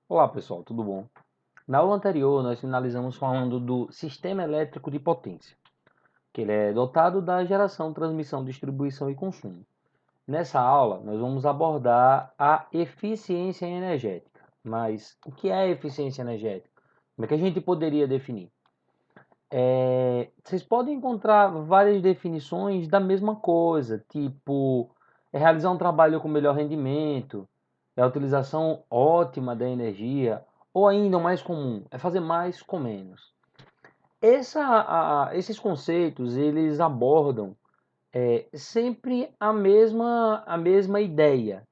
Olá pessoal, tudo bom? Na aula anterior nós finalizamos falando do sistema elétrico de potência, que ele é dotado da geração, transmissão, distribuição e consumo. Nessa aula nós vamos abordar a eficiência energética. Mas o que é eficiência energética? Como é que a gente poderia definir? Vocês podem encontrar várias definições da mesma coisa, tipo, é realizar um trabalho com melhor rendimento, é a utilização ótima da energia, ou ainda o mais comum, é fazer mais com menos. Esses conceitos, eles abordam sempre a mesma ideia,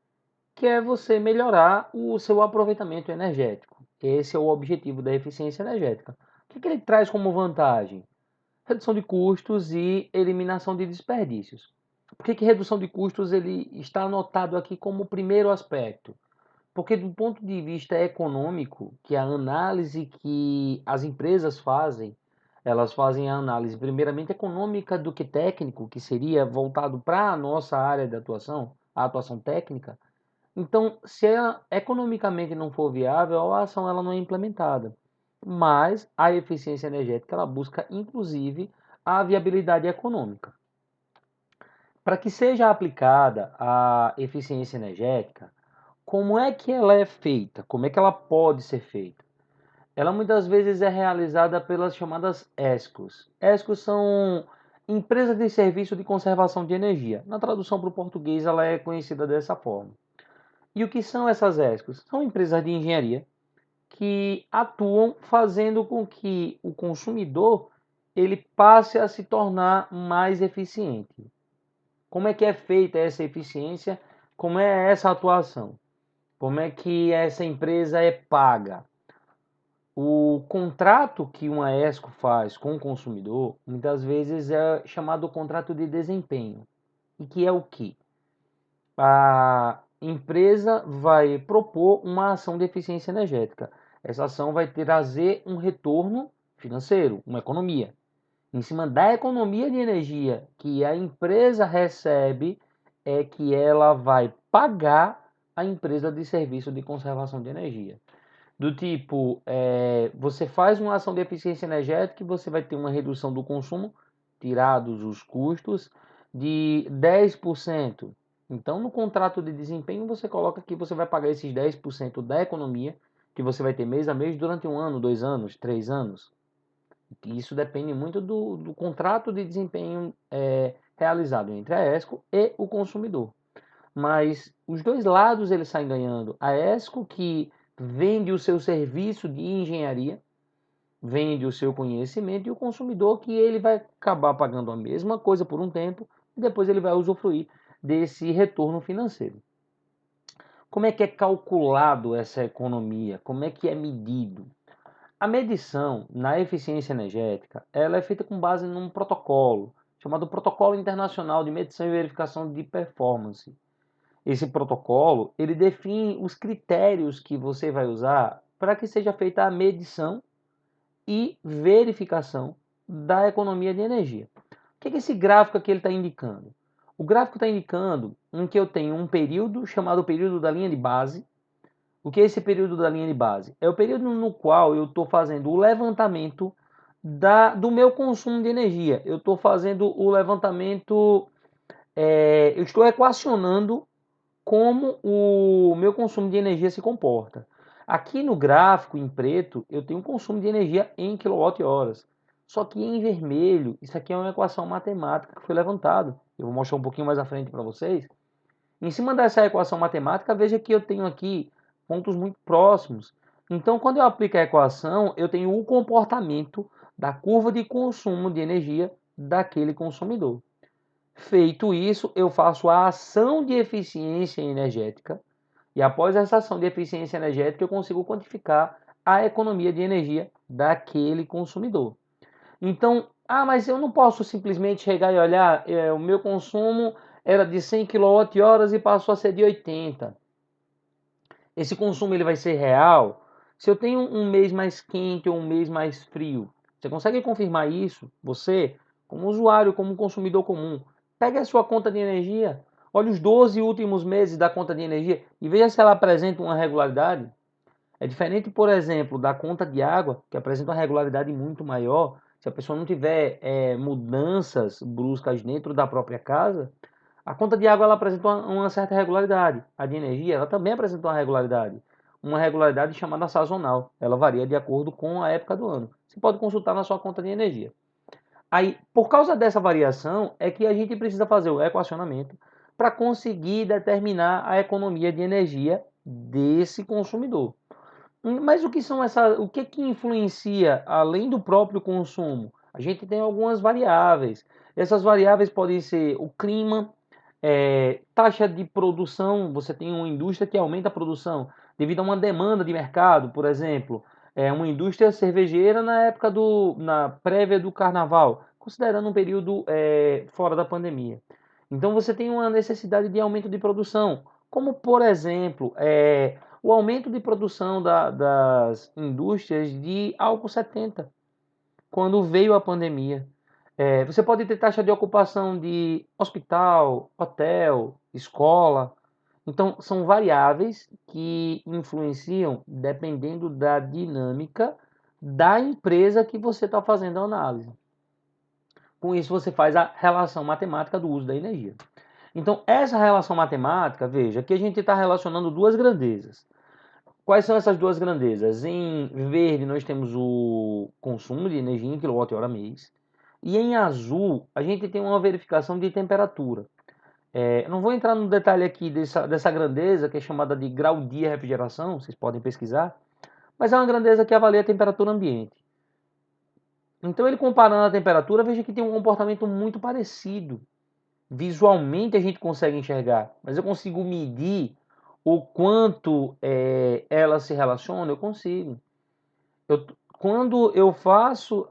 que é você melhorar o seu aproveitamento energético. Esse é o objetivo da eficiência energética. O que ele traz como vantagem? Redução de custos e eliminação de desperdícios. Por que redução de custos ele está anotado aqui como o primeiro aspecto? Porque do ponto de vista econômico, que a análise que as empresas fazem, elas fazem a análise primeiramente econômica do que técnico, que seria voltado para a nossa área de atuação, a atuação técnica. Então, se ela economicamente não for viável, a ação ela não é implementada. Mas a eficiência energética ela busca inclusive a viabilidade econômica. Para que seja aplicada a eficiência energética, como é que ela é feita? Como é que ela pode ser feita? Ela muitas vezes é realizada pelas chamadas ESCOs. ESCOs são empresas de serviço de conservação de energia. Na tradução para o português, ela é conhecida dessa forma. E o que são essas ESCOs? São empresas de engenharia que atuam fazendo com que o consumidor ele passe a se tornar mais eficiente. Como é que é feita essa eficiência? Como é essa atuação? Como é que essa empresa é paga? O contrato que uma ESCO faz com o consumidor, muitas vezes é chamado contrato de desempenho. E que é o que? A empresa vai propor uma ação de eficiência energética. Essa ação vai trazer um retorno financeiro, uma economia. Em cima da economia de energia que a empresa recebe, é que ela vai pagar a empresa de serviço de conservação de energia. Do tipo, você faz uma ação de eficiência energética e você vai ter uma redução do consumo, tirados os custos, de 10%. Então, no contrato de desempenho, você coloca que você vai pagar esses 10% da economia, que você vai ter mês a mês durante um ano, 2 anos, 3 anos. Isso depende muito do contrato de desempenho realizado entre a ESCO e o consumidor. Mas os dois lados eles saem ganhando. A ESCO que vende o seu serviço de engenharia, vende o seu conhecimento, e o consumidor que ele vai acabar pagando a mesma coisa por um tempo e depois ele vai usufruir desse retorno financeiro. Como é que é calculado essa economia? Como é que é medido? A medição na eficiência energética, ela é feita com base num protocolo, chamado Protocolo Internacional de Medição e Verificação de Performance. Esse protocolo, ele define os critérios que você vai usar para que seja feita a medição e verificação da economia de energia. O que é esse gráfico aqui ele está indicando? O gráfico está indicando em que eu tenho um período chamado período da linha de base. O que é esse período da linha de base? É o período no qual eu estou fazendo o levantamento do meu consumo de energia. Eu estou fazendo o levantamento, eu estou equacionando como o meu consumo de energia se comporta. Aqui no gráfico em preto, eu tenho um consumo de energia em kWh. Só que em vermelho, isso aqui é uma equação matemática que foi levantada. Eu vou mostrar um pouquinho mais à frente para vocês. Em cima dessa equação matemática, veja que eu tenho aqui pontos muito próximos. Então, quando eu aplico a equação, eu tenho o comportamento da curva de consumo de energia daquele consumidor. Feito isso, eu faço a ação de eficiência energética e após essa ação de eficiência energética, eu consigo quantificar a economia de energia daquele consumidor. Então, mas eu não posso simplesmente chegar e olhar, o meu consumo era de 100 kWh e passou a ser de 80. Esse consumo ele vai ser real? Se eu tenho um mês mais quente ou um mês mais frio, você consegue confirmar isso? Você, como usuário, como consumidor comum, pegue a sua conta de energia, olhe os 12 últimos meses da conta de energia e veja se ela apresenta uma regularidade. É diferente, por exemplo, da conta de água, que apresenta uma regularidade muito maior. Se a pessoa não tiver mudanças bruscas dentro da própria casa, a conta de água ela apresenta uma certa regularidade. A de energia ela também apresenta uma regularidade chamada sazonal. Ela varia de acordo com a época do ano. Você pode consultar na sua conta de energia. Aí, por causa dessa variação, é que a gente precisa fazer o equacionamento para conseguir determinar a economia de energia desse consumidor. Mas o que são o que influencia além do próprio consumo? A gente tem algumas variáveis. Essas variáveis podem ser o clima, taxa de produção. Você tem uma indústria que aumenta a produção devido a uma demanda de mercado, por exemplo, uma indústria cervejeira na prévia do carnaval, considerando um período fora da pandemia. Então você tem uma necessidade de aumento de produção, como por exemplo, o aumento de produção das indústrias de álcool 70, quando veio a pandemia. Você pode ter taxa de ocupação de hospital, hotel, escola. Então, são variáveis que influenciam dependendo da dinâmica da empresa que você está fazendo a análise. Com isso, você faz a relação matemática do uso da energia. Então, essa relação matemática, veja, que a gente está relacionando duas grandezas. Quais são essas duas grandezas? Em verde, nós temos o consumo de energia em kWh mês. E em azul, a gente tem uma verificação de temperatura. Eu não vou entrar no detalhe aqui dessa grandeza, que é chamada de grau dia refrigeração, vocês podem pesquisar, mas é uma grandeza que avalia a temperatura ambiente. Então, ele comparando a temperatura, veja que tem um comportamento muito parecido. Visualmente a gente consegue enxergar, mas eu consigo medir o quanto ela se relaciona, eu consigo. Quando eu faço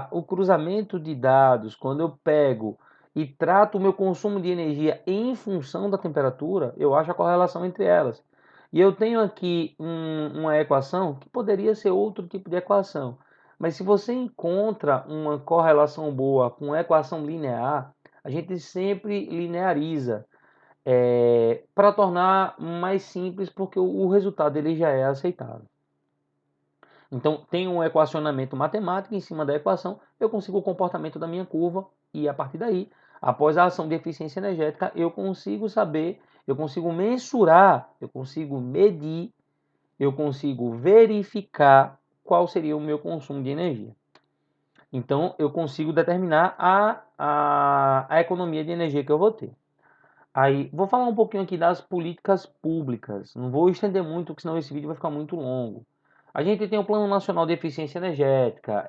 o cruzamento de dados, quando eu pego e trato o meu consumo de energia em função da temperatura, eu acho a correlação entre elas. E eu tenho aqui uma equação que poderia ser outro tipo de equação. Mas se você encontra uma correlação boa com equação linear, a gente sempre lineariza para tornar mais simples, porque o resultado ele já é aceitável. Então, tem um equacionamento matemático, em cima da equação, eu consigo o comportamento da minha curva e a partir daí, após a ação de eficiência energética, eu consigo saber, eu consigo mensurar, eu consigo medir, eu consigo verificar qual seria o meu consumo de energia. Então, eu consigo determinar a economia de energia que eu vou ter. Aí, vou falar um pouquinho aqui das políticas públicas. Não vou estender muito, porque senão esse vídeo vai ficar muito longo. A gente tem o Plano Nacional de Eficiência Energética,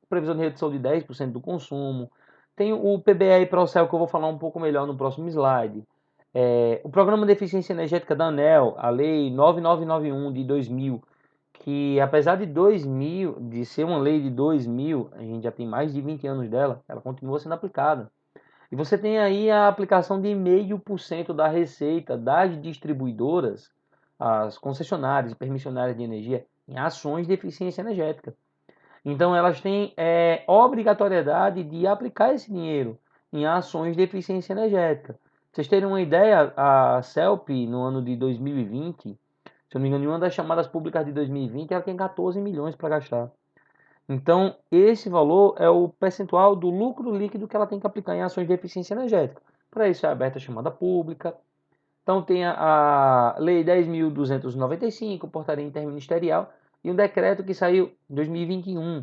previsão de redução de 10% do consumo. Tem o PBE e Procel, que eu vou falar um pouco melhor no próximo slide. O Programa de Eficiência Energética da ANEEL, a Lei 9991 de 2000, que apesar de ser uma lei de 2000, a gente já tem mais de 20 anos dela, ela continua sendo aplicada. E você tem aí a aplicação de 0,5% da receita das distribuidoras, as concessionárias e permissionárias de energia, em ações de eficiência energética. Então, elas têm obrigatoriedade de aplicar esse dinheiro em ações de eficiência energética. Pra vocês terem uma ideia, a CELP, no ano de 2020, se eu não me engano, em uma das chamadas públicas de 2020, ela tem 14 milhões para gastar. Então, esse valor é o percentual do lucro líquido que ela tem que aplicar em ações de eficiência energética. Para isso é aberta a chamada pública. Então, tem a Lei 10.295, portaria interministerial, e um decreto que saiu em 2021,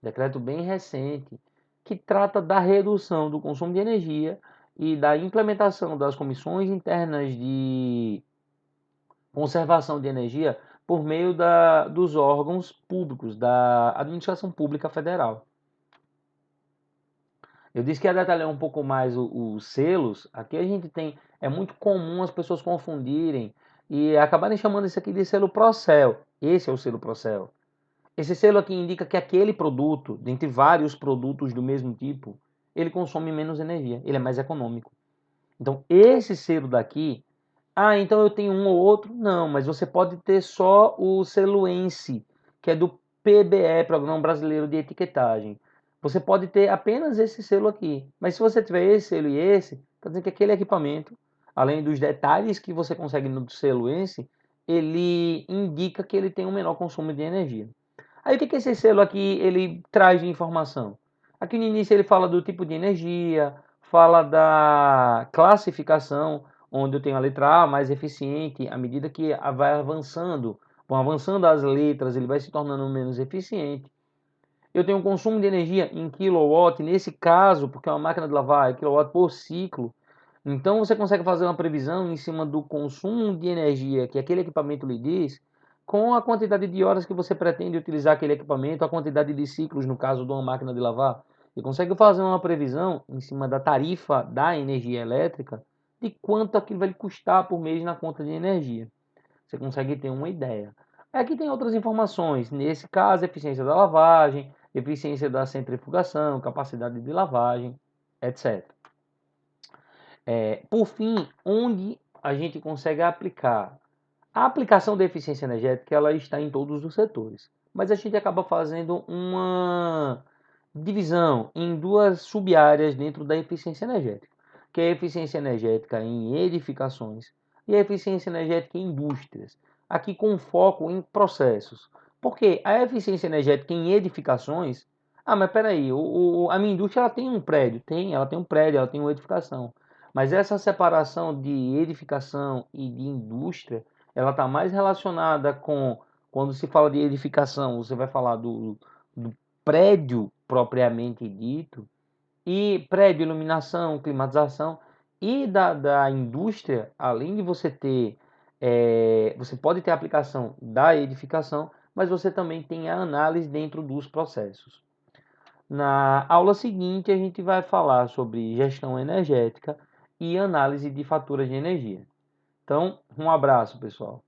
decreto bem recente, que trata da redução do consumo de energia e da implementação das comissões internas de conservação de energia por meio dos órgãos públicos, da administração pública federal. Eu disse que ia detalhar um pouco mais os selos. Aqui a gente tem, é muito comum as pessoas confundirem e acabarem chamando isso aqui de selo Procel. Esse é o selo Procel. Esse selo aqui indica que aquele produto, dentre vários produtos do mesmo tipo, ele consome menos energia, ele é mais econômico. Então, esse selo daqui, então eu tenho um ou outro? Não, mas você pode ter só o selo ENSE, que é do PBE, Programa Brasileiro de Etiquetagem. Você pode ter apenas esse selo aqui, mas se você tiver esse selo e esse, está dizendo que aquele equipamento, além dos detalhes que você consegue no selo ENSE, ele indica que ele tem um menor consumo de energia. Aí o que esse selo aqui ele traz de informação? Aqui no início ele fala do tipo de energia, fala da classificação, onde eu tenho a letra A mais eficiente, à medida que vai avançando, vão avançando as letras, ele vai se tornando menos eficiente. Eu tenho um consumo de energia em kilowatt, nesse caso, porque é uma máquina de lavar, é kilowatt por ciclo. Então você consegue fazer uma previsão em cima do consumo de energia que aquele equipamento lhe diz, com a quantidade de horas que você pretende utilizar aquele equipamento, a quantidade de ciclos, no caso de uma máquina de lavar. E consegue fazer uma previsão em cima da tarifa da energia elétrica de quanto aquilo vai lhe custar por mês na conta de energia. Você consegue ter uma ideia. Aqui tem outras informações, nesse caso, eficiência da lavagem, eficiência da centrifugação, capacidade de lavagem, etc. Por fim, onde a gente consegue aplicar? A aplicação da eficiência energética ela está em todos os setores, mas a gente acaba fazendo uma divisão em duas sub-áreas dentro da eficiência energética, que é a eficiência energética em edificações e a eficiência energética em indústrias, aqui com foco em processos. Porque a eficiência energética em edificações, mas peraí, a minha indústria ela tem um prédio, ela tem um prédio, ela tem uma edificação, mas essa separação de edificação e de indústria ela está mais relacionada com, quando se fala de edificação, você vai falar do prédio propriamente dito, e prédio, iluminação, climatização, e da indústria, além de você ter, você pode ter a aplicação da edificação, mas você também tem a análise dentro dos processos. Na aula seguinte, a gente vai falar sobre gestão energética e análise de faturas de energia. Então, um abraço, pessoal.